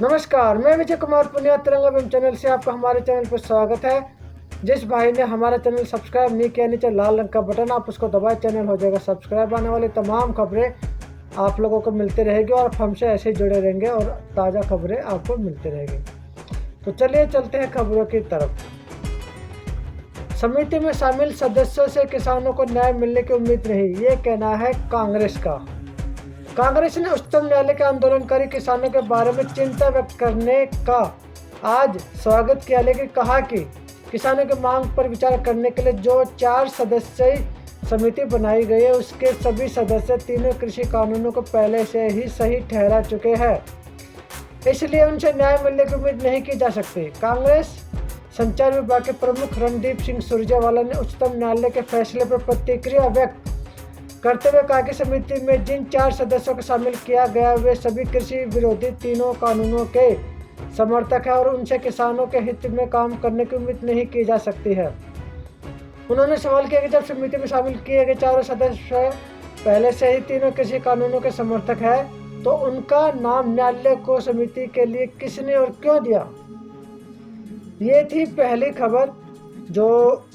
नमस्कार, मैं विजय कुमार पुनिया तिरंगा एवं चैनल से आपका हमारे चैनल पर स्वागत है। जिस भाई ने हमारा चैनल सब्सक्राइब नहीं किया, नीचे लाल रंग का बटन आप उसको दबाए, चैनल हो जाएगा सब्सक्राइब। आने वाली तमाम खबरें आप लोगों को मिलती रहेगी और हमसे ऐसे ही जुड़े रहेंगे और ताज़ा खबरें आपको मिलती रहेगी। तो चलिए चलते हैं खबरों की तरफ। समिति में शामिल सदस्यों से किसानों को न्याय मिलने की उम्मीद नहीं, ये कहना है कांग्रेस का। कांग्रेस ने उच्चतम न्यायालय के आंदोलनकारी किसानों के बारे में चिंता व्यक्त करने का आज स्वागत किया, लेकिन कहा कि किसानों की मांग पर विचार करने के लिए जो 4 सदस्यीय समिति बनाई गई है उसके सभी सदस्य तीनों कृषि कानूनों को पहले से ही सही ठहरा चुके हैं, इसलिए उनसे न्याय मिलने की उम्मीद नहीं की जा सकती। कांग्रेस संचार विभाग के प्रमुख रणदीप सिंह सुरजेवाला ने उच्चतम न्यायालय के फैसले पर प्रतिक्रिया व्यक्त करते हुए कहा कि समिति में जिन 4 सदस्यों को शामिल किया गया वे सभी कृषि विरोधी तीनों कानूनों के समर्थक हैं और उनसे किसानों के हित में काम करने की उम्मीद नहीं की जा सकती है। उन्होंने सवाल किया कि जब समिति में शामिल किए गए 4 सदस्य पहले से ही तीनों कृषि कानूनों के समर्थक है तो उनका नाम न्यायालय को समिति के लिए किसने और क्यों दिया। ये थी पहली खबर जो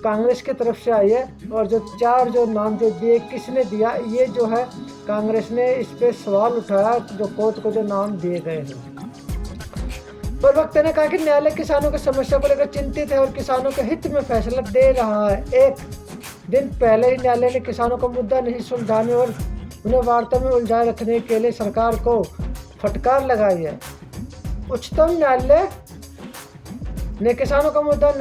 कांग्रेस की तरफ से आई है और जो 4 नाम जो दिए किसने दिया, ये जो है कांग्रेस ने इस पे सवाल उठाया जो कोर्ट को जो नाम दिए गए हैं। प्रवक्ता ने कहा कि न्यायालय किसानों की समस्या को लेकर चिंतित है और किसानों के हित में फैसला दे रहा है। एक दिन पहले ही न्यायालय ने किसानों का मुद्दा नहीं सुलझाने और उन्हें वार्ता में उलझाए रखने के लिए सरकार को फटकार लगाई है। उच्चतम न्यायालय ने किसानों का मुद्दा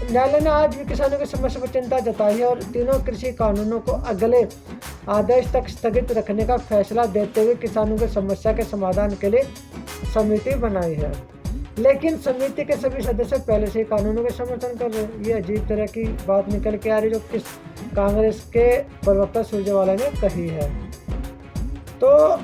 न्यायालय ने आज भी किसानों की समस्या पर चिंता जताई है और तीनों कृषि कानूनों को अगले आदेश तक स्थगित रखने का फैसला देते हुए किसानों की समस्या के समाधान के लिए समिति बनाई है। लेकिन समिति के सभी सदस्य पहले से ही कानूनों के समर्थन कर रहे हैं। ये अजीब तरह की बात निकल के आ रही जो कांग्रेस के प्रवक्ता सुरजेवाला ने कही है। तो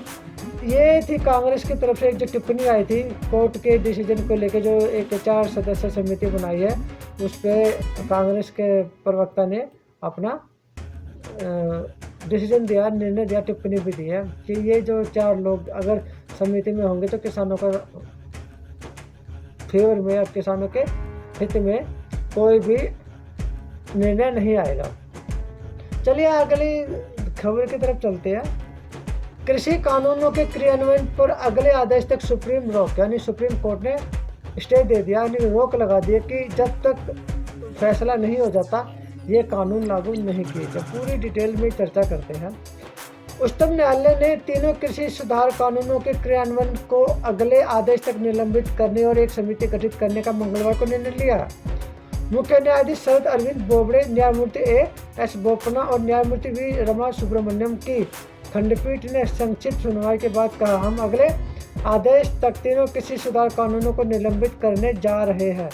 ये थी कांग्रेस की तरफ से एक जो टिप्पणी आई थी कोर्ट के डिसीजन को लेकर, जो एक 4 सदस्य समिति बनाई है उस पर कांग्रेस के प्रवक्ता ने अपना डिसीजन दिया, निर्णय दिया, टिप्पणी भी दी है कि ये जो 4 लोग अगर समिति में होंगे तो किसानों का फेवर में या किसानों के हित में कोई भी निर्णय नहीं आएगा। चलिए अगली खबर की तरफ चलते हैं। कृषि कानूनों के क्रियान्वयन पर अगले आदेश तक सुप्रीम रोक, यानी सुप्रीम कोर्ट ने स्टे दे दिया, यानी रोक लगा दिया कि जब तक फैसला नहीं हो जाता ये कानून लागू नहीं किए जाए। पूरी डिटेल में चर्चा करते हैं। उच्चतम न्यायालय ने तीनों कृषि सुधार कानूनों के क्रियान्वयन को अगले आदेश तक निलंबित करने और एक समिति गठित करने का मंगलवार को निर्णय लिया। मुख्य न्यायाधीश शरद अरविंद बोबड़े, न्यायमूर्ति एस बोपन्ना और न्यायमूर्ति वी रमा सुब्रमण्यम की खंडपीठ ने संक्षिप्त सुनवाई के बाद कहा, हम अगले आदेश तक तीनों कृषि सुधार कानूनों को निलंबित करने जा रहे हैं।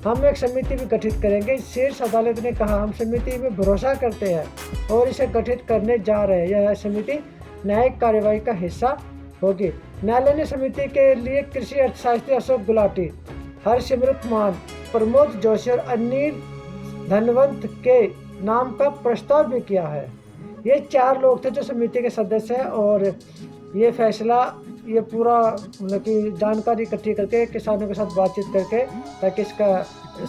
हम एक समिति भी गठित करेंगे। शीर्ष अदालत ने कहा, हम समिति में भरोसा करते हैं और इसे गठित करने जा रहे हैं। यह समिति न्यायिक कार्यवाही का हिस्सा होगी। न्यायालय ने समिति के लिए कृषि अर्थशास्त्री अशोक गुलाटी, हरसिमरत मान, प्रमोद जोशी और अनिल धनवंत के नाम का प्रस्ताव भी किया है। ये 4 लोग थे जो समिति के सदस्य हैं और ये फैसला ये पूरा मतलब कि जानकारी इकट्ठी करके किसानों के साथ बातचीत करके ताकि इसका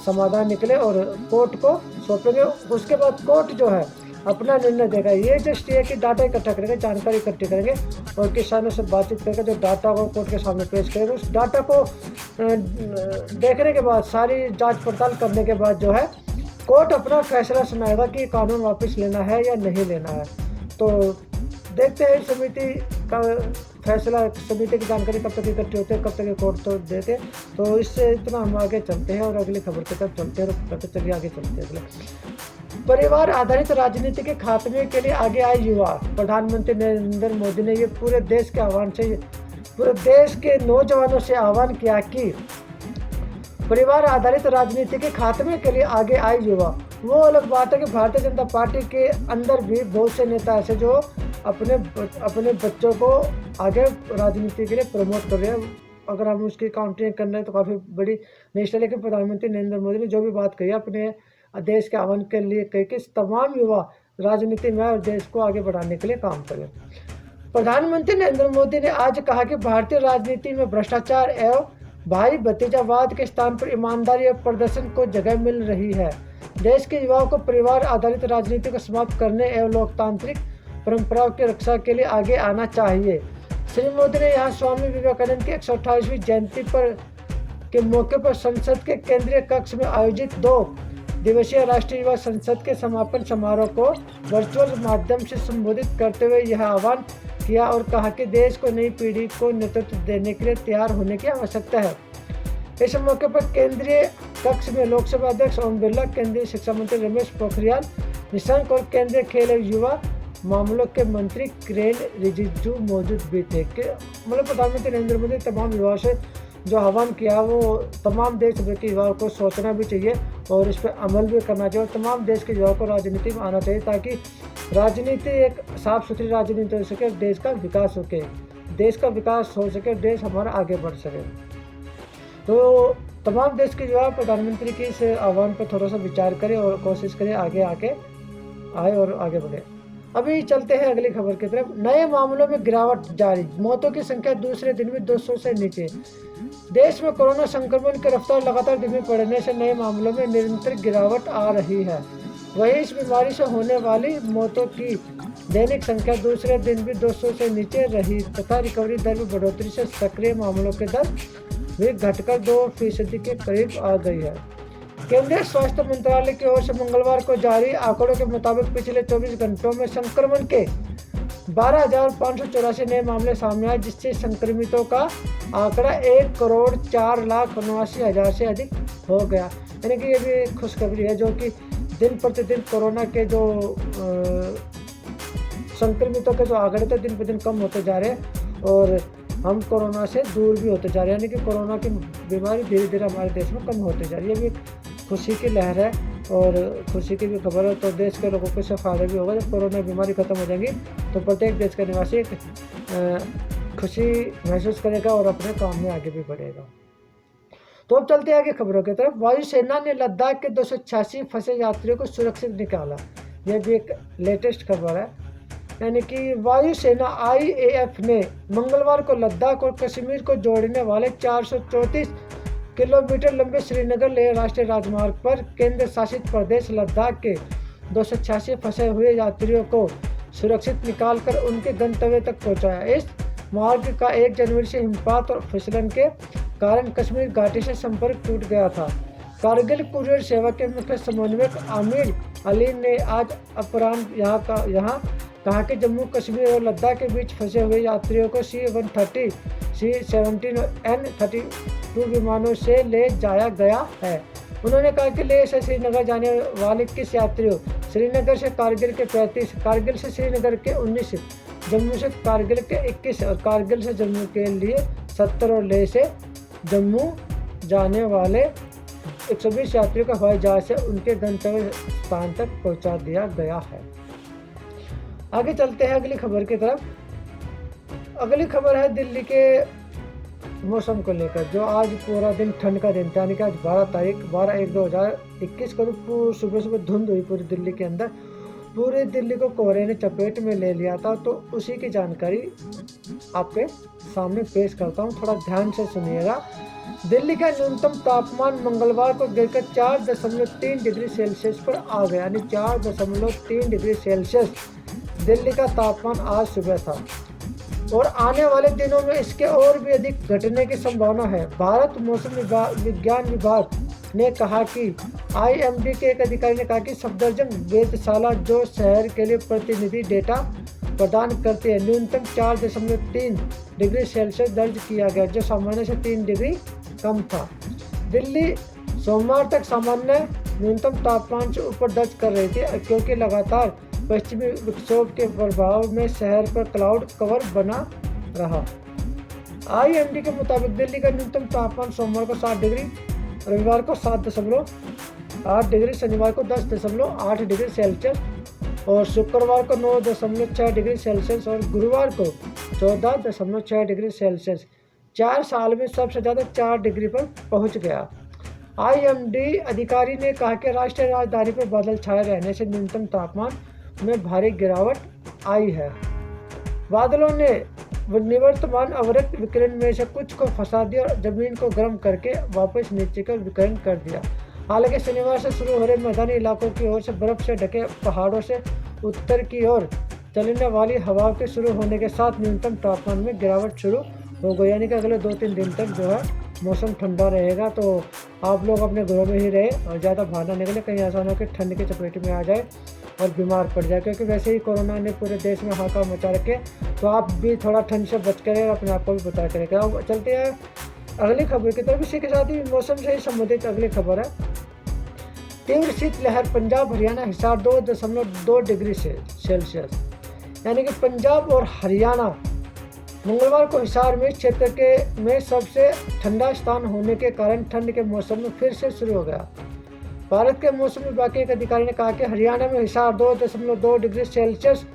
समाधान निकले और कोर्ट को सौंपेंगे। उसके बाद कोर्ट जो है अपना निर्णय देगा। ये जो स्टे की डाटा इकट्ठा करेंगे, जानकारी इकट्ठी करेंगे और किसानों से बातचीत करके जो डाटा को कोर्ट के सामने पेश करेंगे। उस डाटा को देखने के बाद, सारी जांच पड़ताल करने के बाद जो है कोर्ट अपना फैसला सुनाएगा कि कानून वापस लेना है या नहीं लेना है। तो देखते हैं समिति का फैसला, समिति की जानकारी कब तक इकट्ठी होती है, कब तक कोर्ट तो देते। तो इससे इतना हम आगे चलते हैं और अगली खबर की तरफ चलते हैं। तो चलिए आगे चलते हैं। परिवार आधारित राजनीति के खात्मे के लिए आगे आए युवा, प्रधानमंत्री नरेंद्र मोदी ने ये पूरे देश के नौजवानों से आह्वान किया कि परिवार आधारित राजनीति के खात्मे के लिए आगे आए युवा। वो अलग बात है कि भारतीय जनता पार्टी के अंदर भी बहुत से नेता ऐसे जो अपने बच्चों को आगे राजनीति के लिए प्रमोट कर रहे हैं। अगर हम उसकी काउंटिंग कर रहे हैं तो काफ़ी बड़ी लिस्ट है। लेकिन प्रधानमंत्री नरेंद्र मोदी ने जो भी बात कही अपने देश के आह्वान के लिए कही कि तमाम युवा राजनीति में और देश को आगे बढ़ाने के लिए काम करें। प्रधानमंत्री नरेंद्र मोदी ने आज कहा कि भारतीय राजनीति में भ्रष्टाचार एवं भाई भतीजावाद के स्थान पर ईमानदारी और प्रदर्शन को जगह मिल रही है। देश के युवाओं को परिवार आधारित राजनीति को समाप्त करने एवं लोकतांत्रिक परंपराओं की रक्षा के लिए आगे आना चाहिए। श्री मोदी ने यहाँ स्वामी विवेकानंद की 128वीं जयंती के मौके पर संसद के केंद्रीय कक्ष में आयोजित 2 दिवसीय राष्ट्रीय युवा संसद के समापन समारोह को वर्चुअल माध्यम से संबोधित करते हुए यह आह्वान किया और कहा कि देश को नई पीढ़ी को नेतृत्व देने के लिए तैयार होने की आवश्यकता है। इस मौके पर केंद्रीय कक्ष में लोकसभा अध्यक्ष ओम बिरला, केंद्रीय शिक्षा मंत्री रमेश पोखरियाल निशंक और केंद्रीय खेल एवं युवा मामलों के मंत्री किरेन रिजिजू मौजूद भी थे। मतलब प्रधानमंत्री नरेंद्र मोदी तमाम युवाओं से जो आह्वान किया वो तमाम देश भर के युवाओं को सोचना भी चाहिए और इस पर अमल भी करना चाहिए और तमाम देश के युवाओं को राजनीति में आना चाहिए ताकि राजनीति एक साफ सुथरी राजनीति हो सके, देश का विकास हो सके, देश का विकास हो सके, देश हमारा आगे बढ़ सके। तो तमाम देश के युवा प्रधानमंत्री के इस आह्वान पर थोड़ा सा विचार करें और कोशिश करें आगे आए और आगे बढ़े। अभी चलते हैं अगली खबर की तरफ। नए मामलों में गिरावट जारी, मौतों की संख्या दूसरे दिन भी 200 से नीचे। देश में कोरोना संक्रमण की रफ्तार लगातार धीमी पड़ने से नए मामलों में निरंतर गिरावट आ रही है। वहीं इस बीमारी से होने वाली मौतों की दैनिक संख्या दूसरे दिन भी 200 से नीचे रही तथा रिकवरी दर में बढ़ोतरी से सक्रिय मामलों की दर भी घटकर 2% के करीब आ गई है। केंद्रीय स्वास्थ्य मंत्रालय की ओर से मंगलवार को जारी आंकड़ों के मुताबिक पिछले 24 घंटों में संक्रमण के 12,584 नए मामले सामने आए, जिससे संक्रमितों का आंकड़ा 1,04,79,000 से अधिक हो गया। यानी कि ये भी खुशखबरी है जो कि दिन प्रतिदिन कोरोना के जो संक्रमितों के जो आंकड़े तो दिन पर दिन कम होते जा रहे हैं और हम कोरोना से दूर भी होते जा रहे हैं। यानी कि कोरोना की बीमारी धीरे धीरे हमारे देश में कम होते जा रही है। ये भी खुशी की लहर है और खुशी की भी खबर है। तो देश के लोगों को इससे फायदा भी होगा। जब कोरोना बीमारी खत्म हो जाएगी तो प्रत्येक देश का निवासी खुशी महसूस करेगा और अपने काम में आगे भी बढ़ेगा। तो अब चलते हैं आगे खबरों की तरफ। वायुसेना ने लद्दाख के 286 फंसे यात्रियों को सुरक्षित निकाला। यह भी एक लेटेस्ट खबर है। यानी कि वायुसेना IAF ने मंगलवार को लद्दाख और कश्मीर को जोड़ने वाले 434 किलोमीटर लंबे श्रीनगर लेह राष्ट्रीय राजमार्ग पर केंद्र शासित प्रदेश लद्दाख के 286 फंसे हुए यात्रियों को सुरक्षित निकालकर उनके गंतव्य तक पहुंचाया। इस मार्ग का 1 जनवरी से हिमपात और फिसलन के कारण कश्मीर घाटी से संपर्क टूट गया था। कारगिल कुरियर सेवा के मुख्य समन्वयक आमिर अली ने आज अपराह्न यहाँ कहा कि जम्मू कश्मीर और लद्दाख के बीच फंसे हुए यात्रियों को C-130, C-17 और N-32 विमानों से ले जाया गया है। उन्होंने कहा कि लेह से श्रीनगर जाने वाले 21 यात्रियों, श्रीनगर से कारगिल के 35, कारगिल से श्रीनगर के 19, जम्मू से कारगिल के 21 और कारगिल से जम्मू के लिए 70 और लेह से जम्मू जाने वाले 120 यात्रियों को हवाई जहाज से उनके गंतव्य स्थान तक पहुंचा दिया गया है। आगे चलते हैं अगली खबर की तरफ। अगली खबर है दिल्ली के मौसम को लेकर, जो आज पूरा दिन ठंड का दिन था। यानी कि आज 12/1/2021 को सुबह धुंध हुई पूरी दिल्ली के अंदर। पूरे दिल्ली को कोहरे ने चपेट में ले लिया था। तो उसी की जानकारी आपके सामने पेश करता हूँ, थोड़ा ध्यान से सुनिएगा। दिल्ली का न्यूनतम तापमान मंगलवार को गिरकर 4.3 डिग्री सेल्सियस पर आ गया। यानी 4.3 डिग्री सेल्सियस दिल्ली का तापमान आज सुबह था और आने वाले दिनों में इसके और भी अधिक घटने की संभावना है। भारत मौसम विज्ञान विभाग ने कहा कि IMD के एक अधिकारी ने कहा कि सफदरजंग वेधशाला जो शहर के लिए प्रतिनिधि डेटा प्रदान करती है, न्यूनतम 4.3 डिग्री सेल्सियस दर्ज किया गया, जो सामान्य से 3 डिग्री कम था। दिल्ली सोमवार तक सामान्य न्यूनतम तापमान से ऊपर दर्ज कर रही थी क्योंकि लगातार पश्चिमी विक्षोभ के प्रभाव में शहर पर क्लाउड कवर बना रहा। IMD के मुताबिक दिल्ली का न्यूनतम तापमान सोमवार को 7 डिग्री, रविवार को 7.8 डिग्री, शनिवार को 10.8 डिग्री सेल्सियस और शुक्रवार को 9.6 डिग्री सेल्सियस और गुरुवार को 14.6 डिग्री सेल्सियस 4 साल में सबसे ज़्यादा 4 डिग्री पर पहुंच गया। IMD अधिकारी ने कहा कि राष्ट्रीय राजधानी पर बादल छाए रहने से न्यूनतम तापमान में भारी गिरावट आई है। बादलों ने निवर्तमान अवरक्त विकिरण में से कुछ को फंसा दिया और जमीन को गर्म करके वापस नीचे का विकिरण कर दिया। हालांकि शनिवार से शुरू हो रहे मैदानी इलाकों की ओर से बर्फ से ढके पहाड़ों से उत्तर की ओर चलने वाली हवाओं के शुरू होने के साथ न्यूनतम तापमान में गिरावट शुरू हो गई। यानी कि अगले 2-3 दिन तक जो है मौसम ठंडा रहेगा। तो आप लोग अपने घरों में ही रहे और ज़्यादा बाहर ना निकले, कहीं ऐसा ना हो कि ठंड की चपेट में आ जाए और बीमार पड़ जाए, क्योंकि वैसे ही कोरोना ने पूरे देश में हाहाकार मचा रखे। तो आप भी थोड़ा ठंड से बच कर और अपने आप को भी बचा कर रखें। अब चलते हैं अगली खबर की तरफ। इसी के साथ ही मौसम से ही संबंधित अगली खबर है। तीव्र शीतलहर पंजाब हरियाणा हिसार 2.2 डिग्री सेल्सियस। यानी कि पंजाब और हरियाणा मंगलवार को हिसार में क्षेत्र के में सबसे ठंडा स्थान होने के कारण ठंड के मौसम में फिर से शुरू हो गया। भारत के मौसम विभाग के एक अधिकारी ने कहा कि हरियाणा में हिसार 2.2 डिग्री सेल्सियस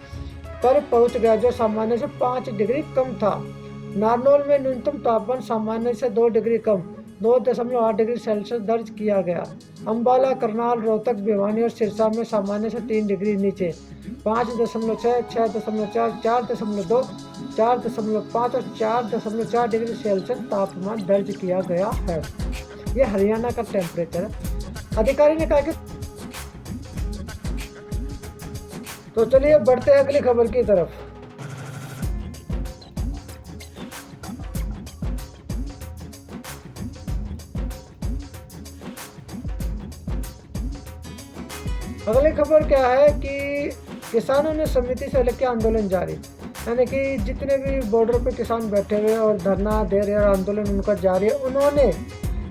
पर पहुंच गया, जो सामान्य से 5 डिग्री कम था। नारनौल में न्यूनतम तापमान सामान्य से 2 डिग्री कम 2.8 डिग्री सेल्सियस दर्ज किया गया। अंबाला, करनाल, रोहतक, भिवानी और सिरसा में सामान्य से 3 डिग्री नीचे 5.6, 6.4, 4.2, 4.5 और 4.4 डिग्री सेल्सियस तापमान दर्ज किया गया है। ये हरियाणा का टेम्परेचर है। अधिकारी ने कहा कि तो चलिए बढ़ते हैं अगली खबर की तरफ। अगली खबर क्या है कि किसानों ने समिति से लेकर आंदोलन जारी। यानी कि जितने भी बॉर्डर पे किसान बैठे हुए और धरना दे रहे हैं, आंदोलन उनका जारी है। उन्होंने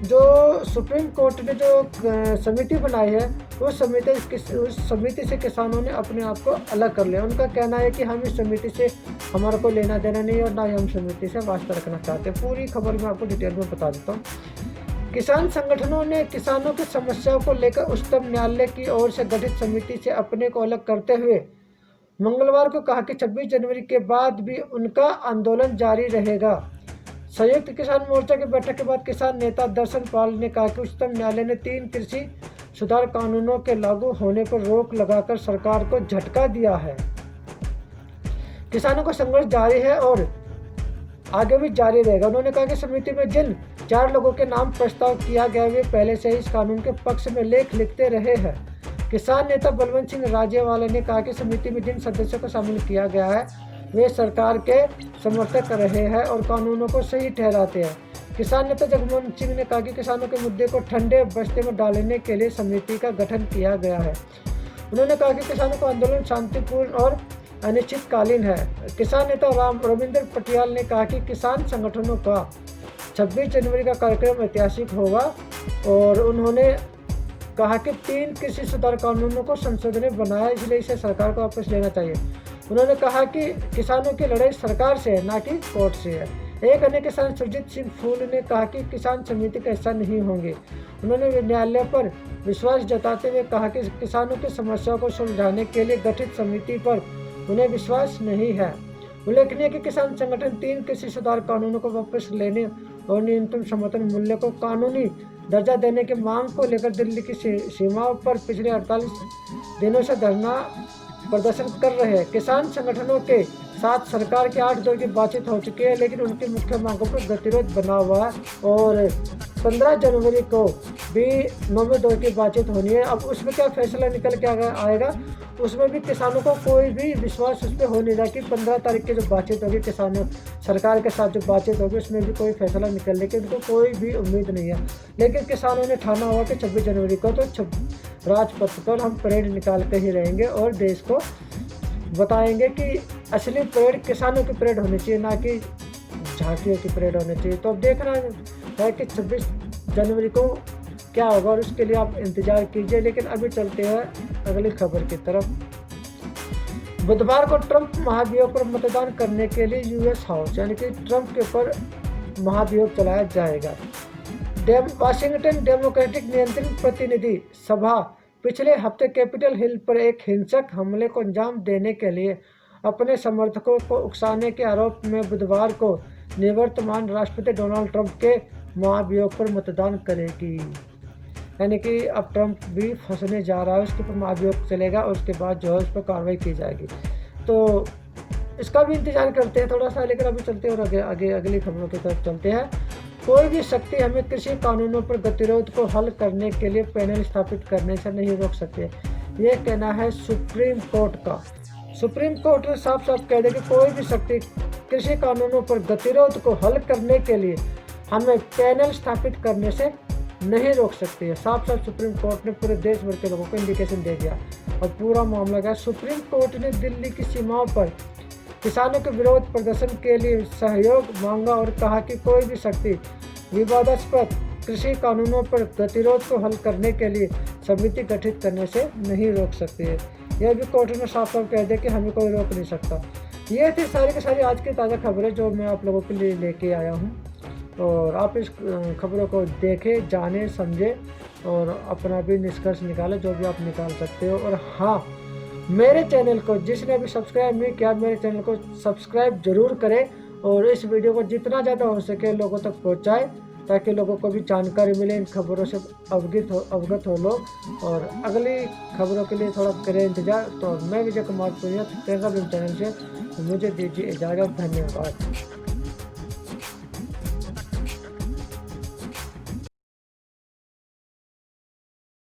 जो सुप्रीम कोर्ट ने जो समिति बनाई है उस समिति से किसानों ने अपने आप को अलग कर लिया। उनका कहना है कि हम इस समिति से हमारा कोई लेना देना नहीं और ना ही हम समिति से वास्ता रखना चाहते। पूरी खबर मैं आपको डिटेल में बता देता हूँ। किसान संगठनों ने किसानों की समस्याओं को लेकर उच्चतम न्यायालय की ओर से गठित समिति से अपने को अलग करते हुए मंगलवार को कहा कि 26 जनवरी के बाद भी उनका आंदोलन जारी रहेगा। संयुक्त किसान मोर्चा की बैठक के बाद किसान नेता दर्शन पाल ने कहा कि उच्चतम न्यायालय ने 3 कृषि सुधार कानूनों के लागू होने पर रोक लगाकर सरकार को झटका दिया है। किसानों का संघर्ष जारी है और आगे भी जारी रहेगा। उन्होंने कहा कि समिति में जिन 4 लोगों के नाम प्रस्ताव किया गया वे पहले से ही इस कानून के पक्ष में लेख लिखते रहे हैं। किसान नेता बलवंत सिंह राजेवाला ने कहा कि समिति में जिन सदस्यों को शामिल किया गया है वे सरकार के समर्थक रहे हैं और कानूनों को सही ठहराते हैं। किसान नेता जगमोहन सिंह ने कहा कि किसानों के मुद्दे को ठंडे बस्ते में डालने के लिए समिति का गठन किया गया है। उन्होंने कहा कि किसानों का आंदोलन शांतिपूर्ण और अनिश्चितकालीन है। किसान नेता रविंद्र पटियाल ने कहा कि किसान संगठनों का 26 जनवरी का कार्यक्रम ऐतिहासिक होगा और उन्होंने कहा कि 3 कृषि सुधार कानूनों को संसद ने बनाया, इसलिए इसे सरकार को वापस लेना चाहिए। उन्होंने कहा कि किसानों की लड़ाई सरकार से है, ना कि कोर्ट से है। एक अन्य किसान सुरजीत सिंह फूल ने कहा कि किसान समिति का हिस्सा नहीं होंगे। उन्होंने न्यायालय पर विश्वास जताते हुए कहा कि किसानों की समस्याओं को सुलझाने के लिए गठित समिति पर उन्हें विश्वास नहीं है। उल्लेखनीय कि किसान संगठन 3 कृषि सुधार कानूनों को वापस लेने और न्यूनतम समर्थन मूल्य को कानूनी दर्जा देने की मांग को लेकर दिल्ली की सीमाओं पर पिछले 48 दिनों से धरना प्रदर्शन कर रहे हैं। किसान संगठनों के साथ सरकार के 8 दौर की बातचीत हो चुकी है, लेकिन उनकी मुख्य मांगों पर गतिरोध बना हुआ है और 15 जनवरी को भी 9वें दौर की बातचीत होनी है। अब उसमें क्या फैसला निकल के आएगा, उसमें भी किसानों को कोई भी विश्वास उस पर हो नहीं रहा कि 15 तारीख की जो बातचीत होगी किसानों सरकार के साथ जो बातचीत होगी उसमें भी कोई फैसला निकलने की उनको कोई भी उम्मीद नहीं है। लेकिन किसानों ने ठाना हुआ कि 26 जनवरी को तो राजपथ पर हम परेड निकाल कर ही रहेंगे और देश को बताएंगे कि असली परेड किसानों की परेड होनी चाहिए, ना कि झांकियों की परेड होनी चाहिए। तो अब देखना है कि 26 जनवरी को क्या होगा और उसके लिए आप इंतज़ार कीजिए। लेकिन अभी चलते हैं अगली खबर की तरफ। बुधवार को ट्रंप महाभियोग पर मतदान करने के लिए यूएस हाउस यानी कि ट्रंप के ऊपर महाभियोग चलाया जाएगा। वाशिंगटन डेमोक्रेटिक नियंत्रण प्रतिनिधि सभा पिछले हफ्ते कैपिटल हिल पर एक हिंसक हमले को अंजाम देने के लिए अपने समर्थकों को उकसाने के आरोप में बुधवार को निवर्तमान राष्ट्रपति डोनाल्ड ट्रंप के महाभियोग पर मतदान करेगी। यानी कि अब ट्रंप भी फंसने जा रहा है, उसके ऊपर महाभियोग चलेगा और उसके बाद जो है उस पर कार्रवाई की जाएगी। तो इसका भी इंतजार करते हैं थोड़ा सा, लेकिन अभी चलते हैं और आगे अगली खबरों की तरफ चलते हैं। कोई भी शक्ति हमें कृषि कानूनों पर गतिरोध को हल करने के लिए पैनल स्थापित करने से नहीं रोक सकते, ये कहना है सुप्रीम कोर्ट का। सुप्रीम कोर्ट ने साफ साफ कह दिया कि कोई भी शक्ति कृषि कानूनों पर गतिरोध को हल करने के लिए हमें पैनल स्थापित करने से नहीं रोक सकती है। साफ साफ सुप्रीम कोर्ट ने पूरे देश भर के लोगों को इंडिकेशन दे दिया और पूरा मामला गया। सुप्रीम कोर्ट ने दिल्ली की सीमाओं पर किसानों के विरोध प्रदर्शन के लिए सहयोग मांगा और कहा कि कोई भी शक्ति विवादास्पद कृषि कानूनों पर गतिरोध को हल करने के लिए समिति गठित करने से नहीं रोक सकती है। यह भी कोर्ट ने साफ साफ कह दिया कि हमें कोई रोक नहीं सकता। ये थी सारी की सारी आज की ताज़ा खबरें जो मैं आप लोगों के लिए लेके आया हूँ, और आप इस खबरों को देखें, जाने, समझें और अपना भी निष्कर्ष निकालें जो भी आप निकाल सकते हो। और हाँ, मेरे चैनल को जिसने अभी सब्सक्राइब नहीं किया, मेरे चैनल को सब्सक्राइब जरूर करें और इस वीडियो को जितना ज़्यादा हो सके लोगों तक पहुँचाएँ ताकि लोगों को भी जानकारी मिले, इन खबरों से अवगत हो लोग। और अगली खबरों के लिए थोड़ा करें इंतजार। तो मैं विजय कुमार पुनिया टेलीग्राम चैनल से मुझे दीजिए इजाज़त। धन्यवाद।